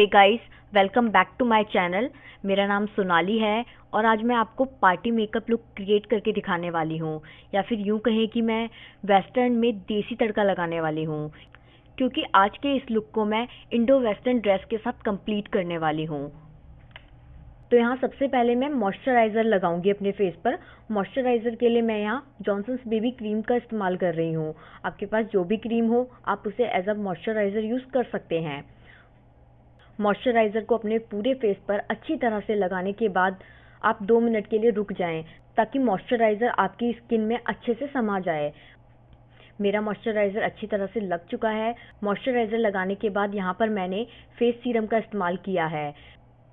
Hey guys, welcome back to my channel. मेरा नाम सोनाली है और आज मैं आपको पार्टी मेकअप लुक क्रिएट करके दिखाने वाली हूँ, या फिर यूँ कहें कि मैं वेस्टर्न में देसी तड़का लगाने वाली हूँ, क्योंकि आज के इस लुक को मैं इंडो वेस्टर्न ड्रेस के साथ कंप्लीट करने वाली हूँ। तो यहाँ सबसे पहले मैं मॉइस्चराइज़र लगाऊंगी अपने फेस पर। मॉइस्चराइज़र के लिए मैं यहाँ जॉनसन्स बेबी क्रीम का इस्तेमाल कर रही हूँ। आपके पास जो भी क्रीम हो आप उसे एज अ मॉइस्चराइज़र यूज़ कर सकते हैं। मॉइस्चराइज़र को अपने पूरे फेस पर अच्छी तरह से लगाने के बाद आप 2 मिनट के लिए रुक जाएं, ताकि मॉइस्चराइज़र आपकी स्किन में अच्छे से समा जाए। मेरा मॉइस्चराइज़र अच्छी तरह से लग चुका है। मॉइस्चराइज़र लगाने के बाद यहाँ पर मैंने फेस सीरम का इस्तेमाल किया है।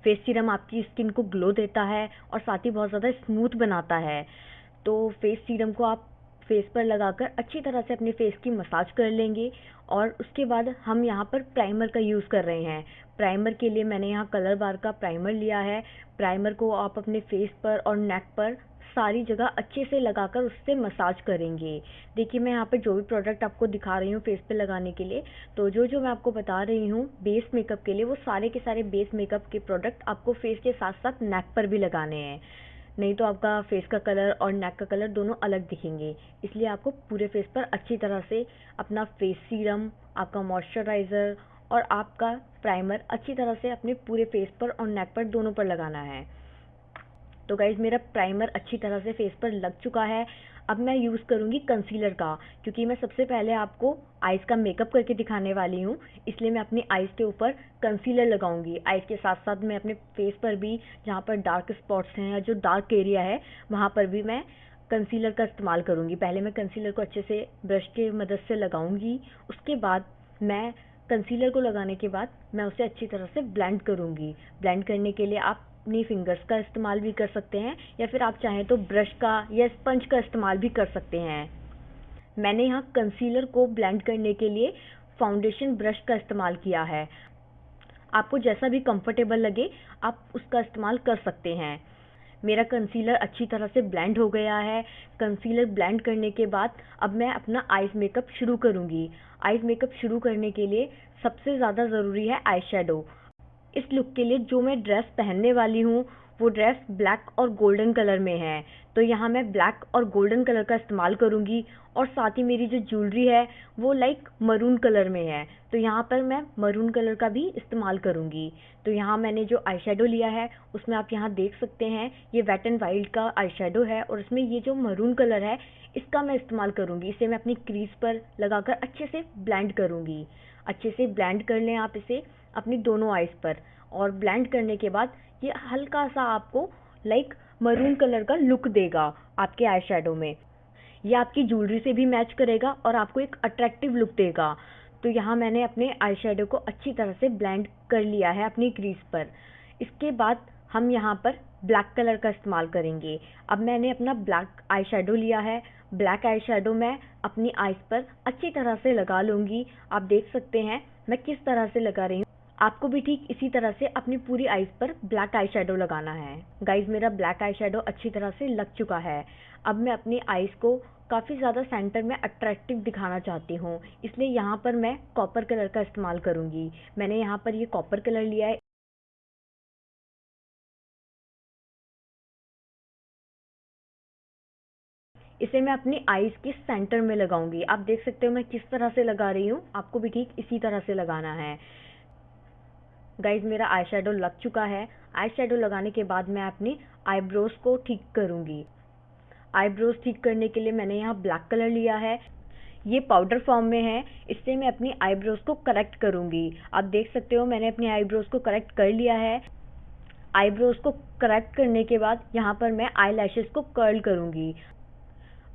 फेस सीरम आपकी स्किन को ग्लो देता है और साथ ही बहुत ज़्यादा स्मूथ बनाता है। तो फेस सीरम को आप फेस पर लगाकर अच्छी तरह से अपने फेस की मसाज कर लेंगे, और उसके बाद हम यहाँ पर प्राइमर का यूज़ कर रहे हैं। प्राइमर के लिए मैंने यहाँ कलर बार का प्राइमर लिया है। प्राइमर को आप अपने फेस पर और नेक पर सारी जगह अच्छे से लगाकर उससे मसाज करेंगे। देखिए, मैं यहाँ पर जो भी प्रोडक्ट आपको दिखा रही हूँ फेस पे लगाने के लिए, तो जो मैं आपको बता रही हूँ बेस मेकअप के लिए, वो सारे के सारे बेस मेकअप के प्रोडक्ट आपको फेस के साथ साथ नेक पर भी लगाने हैं। नहीं तो आपका फेस का कलर और नेक का कलर दोनों अलग दिखेंगे। इसलिए आपको पूरे फेस पर अच्छी तरह से अपना फेस सीरम, आपका मॉइस्चराइज़र और आपका प्राइमर अच्छी तरह से अपने पूरे फेस पर और नेक पर दोनों पर लगाना है। तो गाइज़, मेरा प्राइमर अच्छी तरह से फेस पर लग चुका है। अब मैं यूज़ करूँगी कंसीलर का, क्योंकि मैं सबसे पहले आपको आइज़ का मेकअप करके दिखाने वाली हूँ, इसलिए मैं अपनी आइज़ के ऊपर कंसीलर लगाऊंगी। आइज़ के साथ साथ मैं अपने फेस पर भी, जहाँ पर डार्क स्पॉट्स हैं या जो डार्क एरिया है, वहाँ पर भी मैं कंसीलर का इस्तेमाल करूँगी। पहले मैं कंसीलर को अच्छे से ब्रश की मदद से लगाऊंगी। उसके बाद मैं कंसीलर को लगाने के बाद मैं उसे अच्छी तरह से ब्लेंड करूँगी। ब्लेंड करने के लिए आप अपनी फिंगर्स का इस्तेमाल भी कर सकते हैं, या फिर आप चाहें तो ब्रश का या स्पंज का इस्तेमाल भी कर सकते हैं। मैंने यहाँ कंसीलर को ब्लेंड करने के लिए फाउंडेशन ब्रश का इस्तेमाल किया है। आपको जैसा भी कंफर्टेबल लगे आप उसका इस्तेमाल कर सकते हैं। मेरा कंसीलर अच्छी तरह से ब्लेंड हो गया है। कंसीलर ब्लेंड करने के बाद अब मैं अपना आइज़ मेकअप शुरू करूँगी। आइज़ मेकअप शुरू करने के लिए सबसे ज़्यादा ज़रूरी है आई शेडो। इस लुक के लिए जो मैं ड्रेस पहनने वाली हूँ वो ड्रेस ब्लैक और गोल्डन कलर में है, तो यहाँ मैं ब्लैक और गोल्डन कलर का इस्तेमाल करूँगी। और साथ ही मेरी जो ज्वेलरी है वो लाइक मरून कलर में है, तो यहाँ पर मैं मरून कलर का भी इस्तेमाल करूँगी। तो यहाँ मैंने जो आई शेडो लिया है उसमें आप यहाँ देख सकते हैं ये वेट एंड वाइल्ड का आई शेडो है, और इसमें ये जो मरून कलर है इसका मैं इस्तेमाल करूँगी। इसे मैं अपनी क्रीज पर लगाकर अच्छे से ब्लेंड करूँगी। अच्छे से ब्लेंड कर लें आप इसे अपनी दोनों आइज़ पर, और ब्लेंड करने के बाद ये हल्का सा आपको लाइक मरून कलर का लुक देगा आपके आई शेडो में। ये आपकी ज्वेलरी से भी मैच करेगा और आपको एक अट्रैक्टिव लुक देगा। तो यहाँ मैंने अपने आई शेडो को अच्छी तरह से ब्लेंड कर लिया है अपनी क्रीज पर। इसके बाद हम यहाँ पर ब्लैक कलर का इस्तेमाल करेंगे। अब मैंने अपना ब्लैक आई शेडो लिया है। ब्लैक आई शेडो मैं अपनी आइज़ पर अच्छी तरह से लगा लूँगी। आप देख सकते हैं मैं किस तरह से लगा रही हूँ। आपको भी ठीक इसी तरह से अपनी पूरी आइज़ पर ब्लैक आई शेडो लगाना है। गाइज, मेरा ब्लैक आई शेडो अच्छी तरह से लग चुका है। अब मैं अपनी आइज़ को काफ़ी ज़्यादा सेंटर में अट्रैक्टिव दिखाना चाहती हूँ, इसलिए यहाँ पर मैं कॉपर कलर का इस्तेमाल करूँगी। मैंने यहाँ पर ये कॉपर कलर लिया है। इसे मैं अपनी आइज़ के सेंटर में लगाऊंगी। आप देख सकते हो मैं किस तरह से लगा रही हूँ, आपको भी ठीक इसी तरह से लगाना है। गाइज, मेरा आई शेडो लग चुका है। आई शेडो लगाने के बाद मैं अपनी आईब्रोज को ठीक करूँगी। आईब्रोज ठीक करने के लिए मैंने यहाँ ब्लैक कलर लिया है। ये पाउडर फॉर्म में है, इससे मैं अपनी आईब्रोज को करेक्ट करूँगी। आप देख सकते हो मैंने अपनी आईब्रोज को करेक्ट कर लिया है। आईब्रोज को करेक्ट करने के बाद यहाँ पर मैं आई लैशेज़ को कर्ल करूँगी।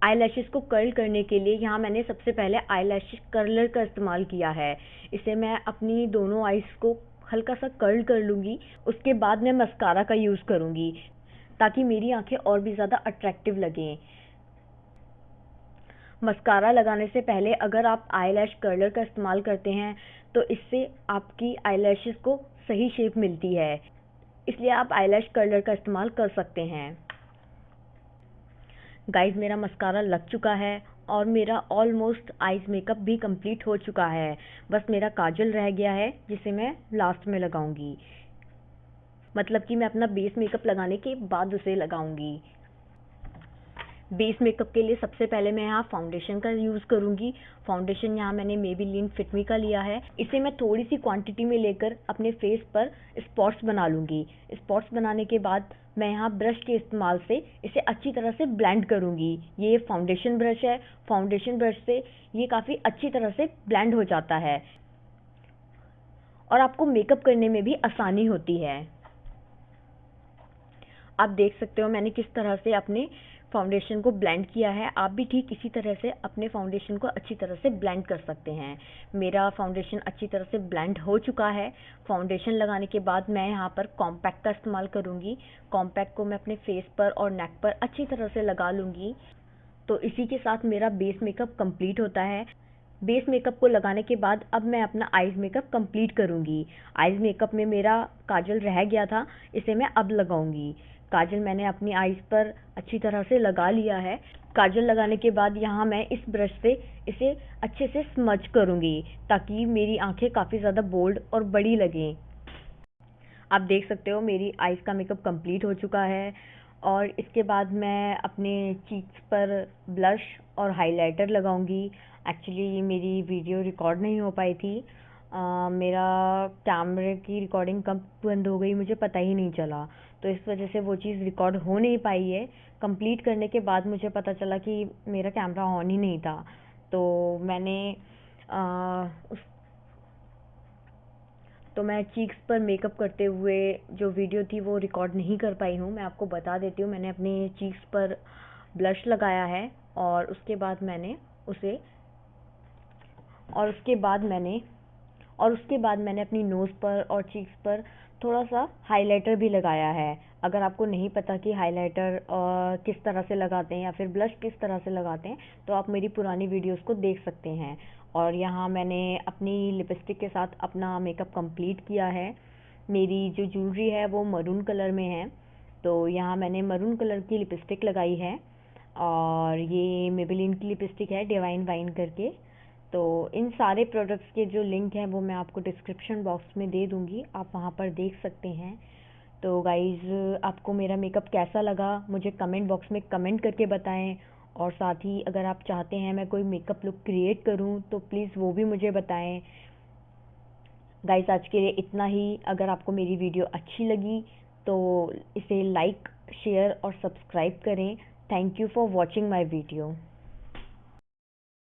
आई लैशेज़ को कर्ल करने के लिए यहाँ मैंने सबसे पहले आई लैश कर्लर का इस्तेमाल किया है। इसे मैं अपनी दोनों आइज़ को हल्का सा कर्ल कर लूँगी। उसके बाद मैं मस्कारा का यूज़ करूँगी, ताकि मेरी आंखें और भी ज़्यादा अट्रैक्टिव लगें। मस्कारा लगाने से पहले अगर आप आई लैश कर्लर का इस्तेमाल करते हैं तो इससे आपकी आई लैशेज़ को सही शेप मिलती है, इसलिए आप आई लैश कर्लर का इस्तेमाल कर सकते हैं। गाइज, मेरा मस्कारा लग चुका है और मेरा ऑलमोस्ट आईज मेकअप भी कंप्लीट हो चुका है। बस मेरा काजल रह गया है जिसे मैं लास्ट में लगाऊंगी, मतलब कि मैं अपना बेस मेकअप लगाने के बाद उसे लगाऊंगी। बेस मेकअप के लिए सबसे पहले मैं यहाँ फाउंडेशन का यूज़ करूँगी। फाउंडेशन यहाँ मैंने मेबेलिन फिट मी का लिया है। इसे मैं थोड़ी सी क्वांटिटी में लेकर अपने फेस पर स्पॉट्स बना लूँगी। स्पॉट्स बनाने के बाद मैं यहाँ ब्रश के इस्तेमाल से इसे अच्छी तरह से ब्लेंड करूँगी। ये फाउंडेशन ब्रश है, फाउंडेशन ब्रश से ये काफ़ी अच्छी तरह से ब्लेंड हो जाता है और आपको मेकअप करने में भी आसानी होती है। आप देख सकते हो मैंने किस तरह से अपने फाउंडेशन को ब्लेंड किया है। आप भी ठीक इसी तरह से अपने फाउंडेशन को अच्छी तरह से ब्लेंड कर सकते हैं। मेरा फाउंडेशन अच्छी तरह से ब्लेंड हो चुका है। फाउंडेशन लगाने के बाद मैं यहाँ पर कॉम्पैक्ट का इस्तेमाल करूँगी। कॉम्पैक्ट को मैं अपने फेस पर और नेक पर अच्छी तरह से लगा लूँगी। तो इसी के साथ मेरा बेस मेकअप कंप्लीट होता है। बेस मेकअप को लगाने के बाद अब मैं अपना आईज मेकअप कंप्लीट करूँगी। आईज मेकअप में मेरा काजल रह गया था, इसे मैं अब लगाऊंगी। काजल मैंने अपनी आईज पर अच्छी तरह से लगा लिया है। काजल लगाने के बाद यहाँ मैं इस ब्रश से इसे अच्छे से स्मज करूँगी ताकि मेरी आंखें काफ़ी ज़्यादा बोल्ड और बड़ी लगें। आप देख सकते हो मेरी आईज का मेकअप कंप्लीट हो चुका है और इसके बाद मैं अपने चीक्स पर ब्लश और हाइलाइटर लगाऊंगी। एक्चुअली मेरी वीडियो रिकॉर्ड नहीं हो पाई थी। मेरा कैमरे की रिकॉर्डिंग कब बंद हो गई मुझे पता ही नहीं चला, तो इस वजह से वो चीज़ रिकॉर्ड हो नहीं पाई है। कंप्लीट करने के बाद मुझे पता चला कि मेरा कैमरा ऑन ही नहीं था, तो मैंने उस तो मैं चीक्स पर मेकअप करते हुए जो वीडियो थी वो रिकॉर्ड नहीं कर पाई हूँ। मैं आपको बता देती हूँ, मैंने अपने चीक्स पर ब्लश लगाया है और उसके बाद मैंने उसे और उसके बाद मैंने अपनी नोज़ पर और चीक्स पर थोड़ा सा हाइलाइटर भी लगाया है। अगर आपको नहीं पता कि हाइलाइटर किस तरह से लगाते हैं या फिर ब्लश किस तरह से लगाते हैं तो आप मेरी पुरानी वीडियोस को देख सकते हैं। और यहाँ मैंने अपनी लिपस्टिक के साथ अपना मेकअप कंप्लीट किया है। मेरी जो ज्वेलरी है वो मरून कलर में है, तो यहाँ मैंने मरून कलर की लिपस्टिक लगाई है और ये मेबेलिन की लिपस्टिक है डिवाइन वाइन करके। तो इन सारे प्रोडक्ट्स के जो लिंक हैं वो मैं आपको डिस्क्रिप्शन बॉक्स में दे दूँगी, आप वहाँ पर देख सकते हैं। तो गाइज़ आपको मेरा मेकअप कैसा लगा मुझे कमेंट बॉक्स में कमेंट करके बताएं और साथ ही अगर आप चाहते हैं मैं कोई मेकअप लुक क्रिएट करूं तो प्लीज़ वो भी मुझे बताएं। गाइज़ आज के लिए इतना ही। अगर आपको मेरी वीडियो अच्छी लगी तो इसे लाइक शेयर और सब्सक्राइब करें। Thank you for watching my video.